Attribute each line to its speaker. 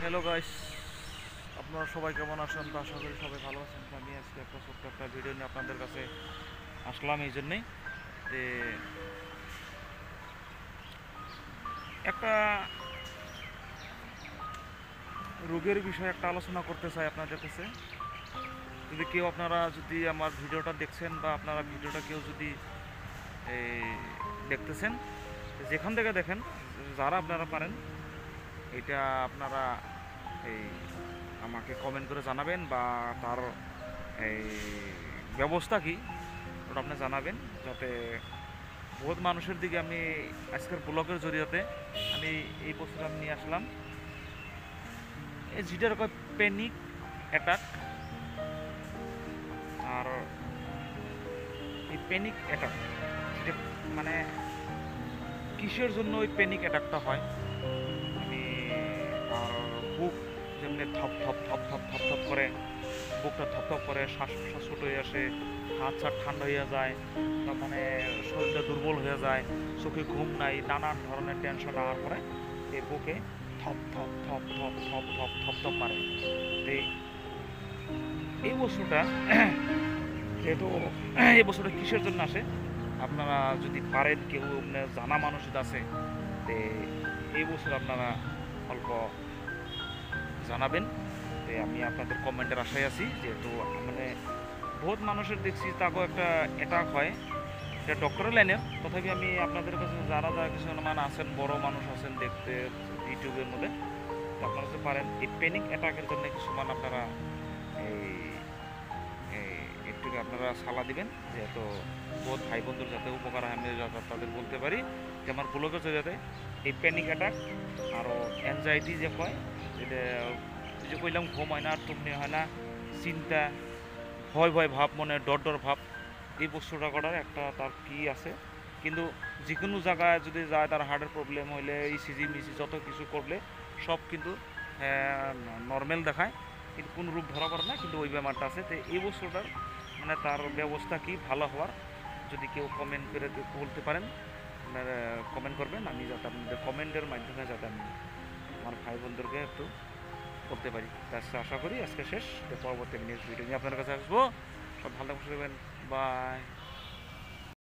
Speaker 1: Hello guys, আপনারা সবাই কেমন আছেন? তো আশা করি সবাই ভালো আছেন। তো আমি আজকে একটা ছোট্ট একটা ভিডিও নিয়ে আপনাদের কাছে আসলাম এই জন্যেই যে একটা রোগের বিষয়ে একটা আলোচনা করতে চাই আপনাদের কাছে। যদি কেউ আপনারা যদি আমার ভিডিওটা দেখছেন বা আপনারা ভিডিওটা কেউ যদি এই দেখতেছেন, যেখান থেকে দেখেন, যারা আপনারা পারেন এটা আপনারা এই আমাকে কমেন্ট করে জানাবেন বা তার এই ব্যবস্থা কি ওটা আপনি জানাবেন, যাতে বহুত মানুষের দিকে আমি আজকের ব্লগের জরিয়াতে আমি এই বছর আমি নিয়ে আসলাম এই যেটার কয় প্যানিক অ্যাটাক। আর এই প্যানিক অ্যাটাক যেটা মানে কিসের জন্য ওই প্যানিক অ্যাটাকটা হয় আমি আর বুক যেমনি থপ থপ থপ থপ থপ থপ করে, বুকটা থপ থপ করে, শ্বাস প্রশ্বাস ছোট হয়ে আসে, হাত ছাট ঠান্ডা হয়ে যায়, তার মানে শরীরটা দুর্বল হয়ে যায়, চোখে ঘুম নাই, নানান ধরনের টেনশন আওয়ার পরে এই বুকে থপ থপ থপ থপ থপ থপ থপ থপ মারে। তো এই বস্তুটা যেহেতু এই বস্তুটা কিসের জন্য আসে আপনারা যদি পারেন, কেউ জানা মানুষ যদি আছে তো এই বছর আপনারা অল্প জানাবেন। তো আমি আপনাদের কমেন্টের আশায় আছি, যেহেতু মানে বহুত মানুষের দেখছি তাকেও একটা অ্যাটাক হয়, এটা ডক্টরের লাইনের। তথাপি আমি আপনাদের কাছে যারা যারা কিছু মানে আছেন, বড় মানুষ আছেন দেখতে ইউটিউবের মধ্যে, তো আপনারা যদি পারেন এই প্যানিক অ্যাটাকের জন্য কিছুমান আপনারা এই একটু আপনারা সালা দিবেন, যেহেতু বহুত ভাই বন্ধুর যাতে উপকার হয় আমি যাতে তাদের বলতে পারি যে আমার ব্লগের জরিয়াতে এই প্যানিক অ্যাটাক আরও অ্যাংজাইটি যে কয়, যেটা যে কইলাম ঘুম হয় না, টুমনি হয় না, চিন্তা, ভয় ভয় ভাব, মনে ডর ডর ভাব, এই বস্তুটা করার একটা তার কি আছে। কিন্তু যে কোনো জায়গায় যদি যায় তার হার্টের প্রবলেম হইলে ইসিজি মিসি যত কিছু করলে সব কিন্তু নর্মাল দেখায়, কিন্তু কোন রূপ ধরা পড়ে না, কিন্তু ওই ব্যাপারটা আছে। তো এই বস্তুটার মানে তার ব্যবস্থা কি ভালো হওয়ার, যদি কেউ কমেন্ট করে বলতে পারেন, আপনারা কমেন্ট করবেন, আমি যাতে আপনাদের কমেন্টের মাধ্যমে যাতে আমি আমার ভাই বন্ধুদেরকে একটু করতে পারি। তার আশা করি আজকে শেষ, তো পরবর্তী নেক্সট ভিডিও নিয়ে আপনার কাছে আসবো। সব ভালো থাকবেন, বাই।